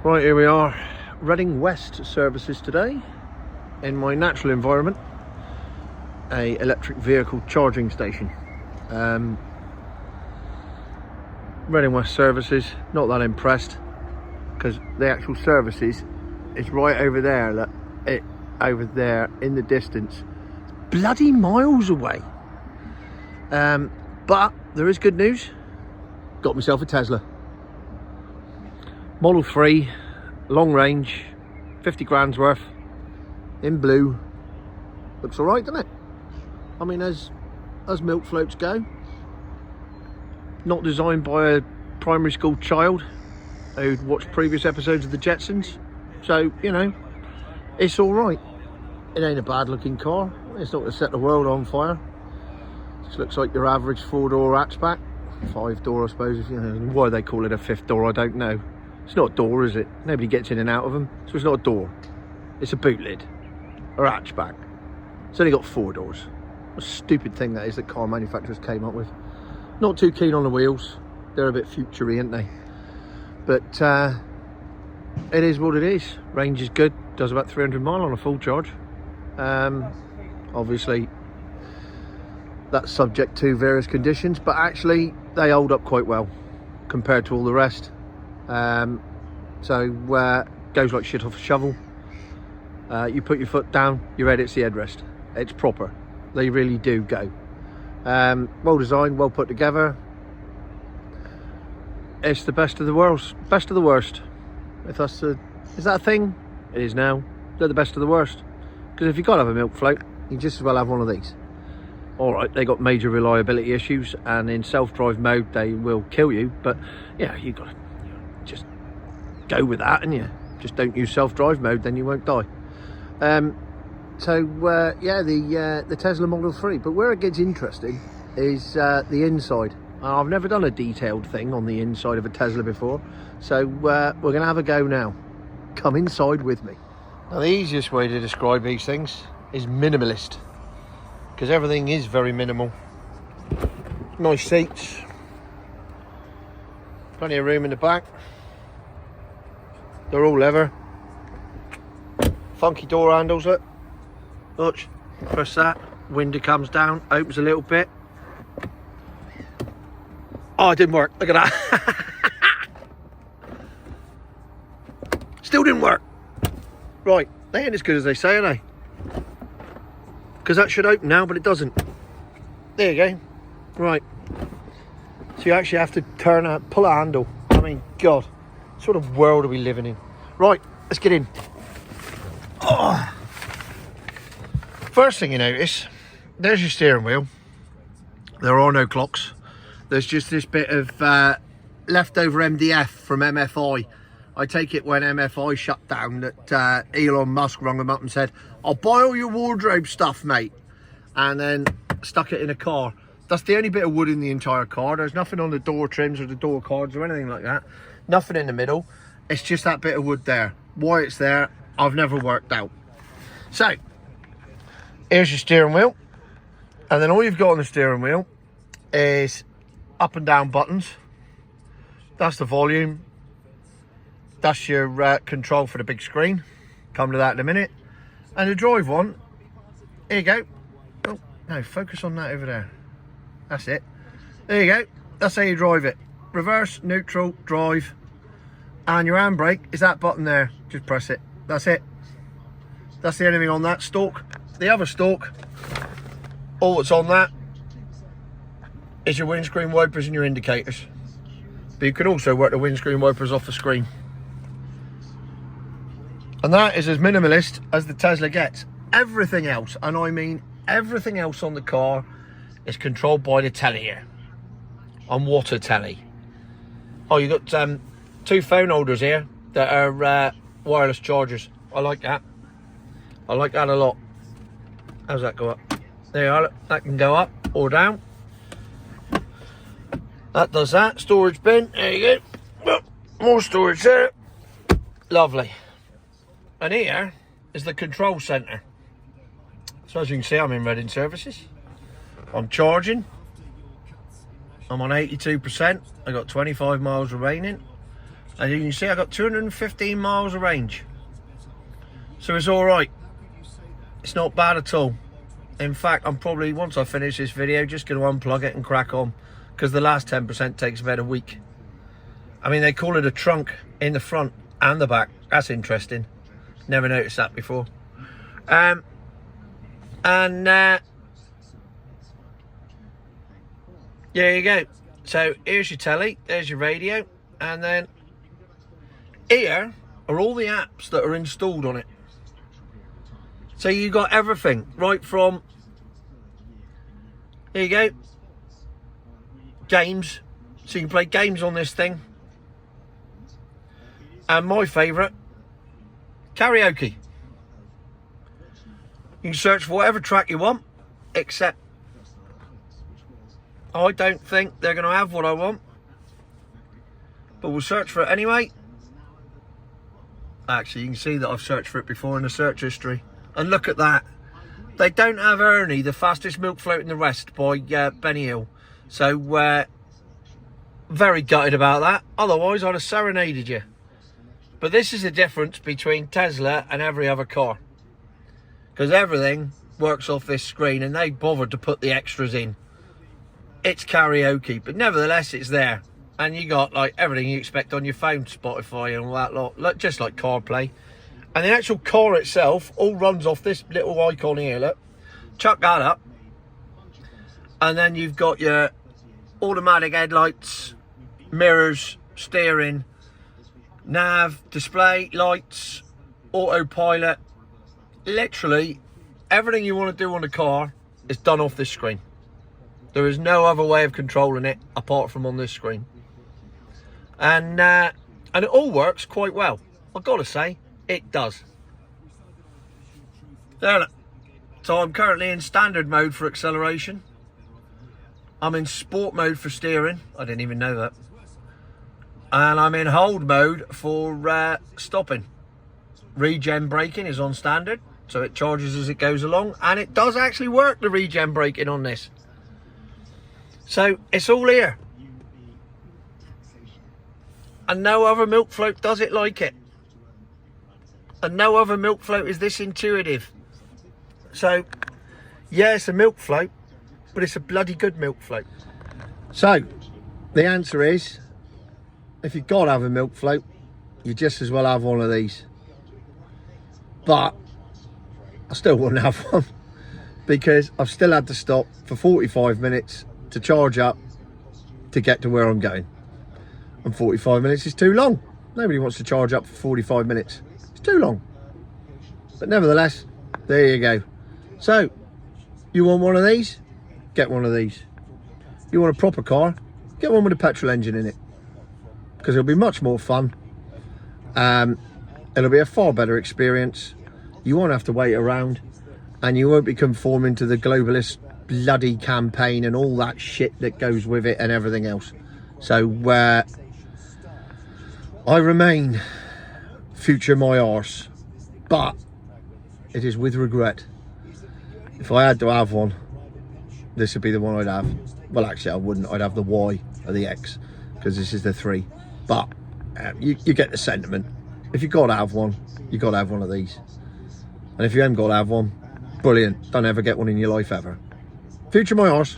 Right, here we are, Reading West services today in my natural environment, a electric vehicle charging station. Reading West services, not that impressed, because the actual services is right over there. Look, it over there in the distance, it's bloody miles away. But there is good news. Got myself a Tesla Model 3, long range, 50 grand's worth, in blue. Looks alright, doesn't it? I mean, as milk floats go. Not designed by a primary school child who'd watched previous episodes of the Jetsons. So, you know, it's alright. It ain't a bad looking car. It's not going to set the world on fire. Just looks like your average 4-door hatchback. 5-door, I suppose. If you know, why they call it a 5th door, I don't know. It's not a door, is it? Nobody gets in and out of them, so it's not a door. It's a boot lid or a hatchback. It's only got 4 doors. What a stupid thing that is that car manufacturers came up with. Not too keen on the wheels. They're a bit future-y, aren't they? But it is what it is. Range is good. Does about 300 mile on a full charge. Obviously, that's subject to various conditions, but actually they hold up quite well compared to all the rest. Goes like shit off a shovel. You put your foot down, your head hits the headrest. It's proper. They really do go. Well designed, well put together. It's the best of the worst. Best of the worst. If that's is that a thing? It is now. They're the best of the worst. Because if you've got to have a milk float, you just as well have one of these. Alright, they got major reliability issues, and in self-drive mode they will kill you, but yeah, you got to just go with that, and you just don't use self-drive mode, then you won't die. The Tesla Model 3, but where it gets interesting is the inside. I've never done a detailed thing on the inside of a Tesla before, so we're going to have a go now. Come inside with me. Now, the easiest way to describe these things is minimalist, because everything is very minimal. Nice seats, plenty of room in the back. They're all leather. Funky door handles, look. Watch, press that, window comes down, opens a little bit. Oh, it didn't work, look at that. Still didn't work. Right, they ain't as good as they say, are they? Because that should open now, but it doesn't. There you go. Right. So you actually have to pull a handle. I mean, God, what sort of world are we living in? Right, let's get in. Oh. First thing you notice, there's your steering wheel. There are no clocks. There's just this bit of leftover MDF from MFI. I take it when MFI shut down that Elon Musk rung them up and said, I'll buy all your wardrobe stuff, mate. And then stuck it in a car. That's the only bit of wood in the entire car. There's nothing on the door trims or the door cards or anything like that. Nothing in the middle. It's just that bit of wood there. Why it's there, I've never worked out. So, here's your steering wheel. And then all you've got on the steering wheel is up and down buttons. That's the volume. That's your control for the big screen. Come to that in a minute. And the drive one, here you go. Oh, no, focus on that over there. That's it. There you go. That's how you drive it. Reverse, neutral, drive. And your handbrake is that button there. Just press it. That's it. That's the only thing on that stalk. The other stalk, all that's on that is your windscreen wipers and your indicators. But you can also work the windscreen wipers off the screen. And that is as minimalist as the Tesla gets. Everything else, and I mean everything else on the car, is controlled by the telly here. On water telly. Oh, you got 2 phone holders here that are wireless chargers. I like that. I like that a lot. How's that go up? There you are. Look, that can go up or down. That does that. Storage bin. There you go. More storage there. Lovely. And here is the control centre. So as you can see, I'm in Reading services. I'm charging. I'm on 82%. I got 25 miles remaining. And you can see I got 215 miles of range. So it's alright. It's not bad at all. In fact, I'm probably, once I finish this video, just going to unplug it and crack on. Because the last 10% takes about a week. I mean, they call it a trunk in the front and the back. That's interesting. Never noticed that before. There you go. So here's your telly, there's your radio, and then here are all the apps that are installed on it. So you got everything, right from, here you go, games. So you can play games on this thing. And my favourite, karaoke. You can search for whatever track you want, except I don't think they're going to have what I want. But we'll search for it anyway. Actually, you can see that I've searched for it before in the search history. And look at that. They don't have Ernie, the fastest milk float in the West, by Benny Hill. So, very gutted about that. Otherwise, I'd have serenaded you. But this is the difference between Tesla and every other car. Because everything works off this screen and they bothered to put the extras in. It's karaoke, but nevertheless it's there. And you got like everything you expect on your phone, Spotify and all that lot, just like CarPlay. And the actual car itself all runs off this little icon here, look. Chuck that up. And then you've got your automatic headlights, mirrors, steering, nav, display, lights, autopilot. Literally everything you want to do on the car is done off this screen. There is no other way of controlling it apart from on this screen. And it all works quite well. I've got to say, it does. There, look. So I'm currently in standard mode for acceleration. I'm in sport mode for steering. I didn't even know that. And I'm in hold mode for stopping. Regen braking is on standard, so it charges as it goes along. And it does actually work, the regen braking on this. So it's all here. And no other milk float does it like it. And no other milk float is this intuitive. So, yeah, it's a milk float, but it's a bloody good milk float. So, the answer is, if you've got to have a milk float, you just as well have one of these. But, I still wouldn't have one, because I've still had to stop for 45 minutes to charge up to get to where I'm going. And 45 minutes is too long. Nobody wants to charge up for 45 minutes. It's too long. But nevertheless, there you go. So, you want one of these? Get one of these. You want a proper car? Get one with a petrol engine in it. Because it'll be much more fun. It'll be a far better experience. You won't have to wait around. And you won't be conforming to the globalist bloody campaign and all that shit that goes with it and everything else. So, I remain future my arse. But it is with regret. If I had to have one, this would be the one I'd have. Well, actually, I wouldn't. I'd have the Y or the X, because this is the 3. But you get the sentiment. If you've got to have one, you've got to have one of these. And if you haven't got to have one, brilliant. Don't ever get one in your life ever. Future my arse.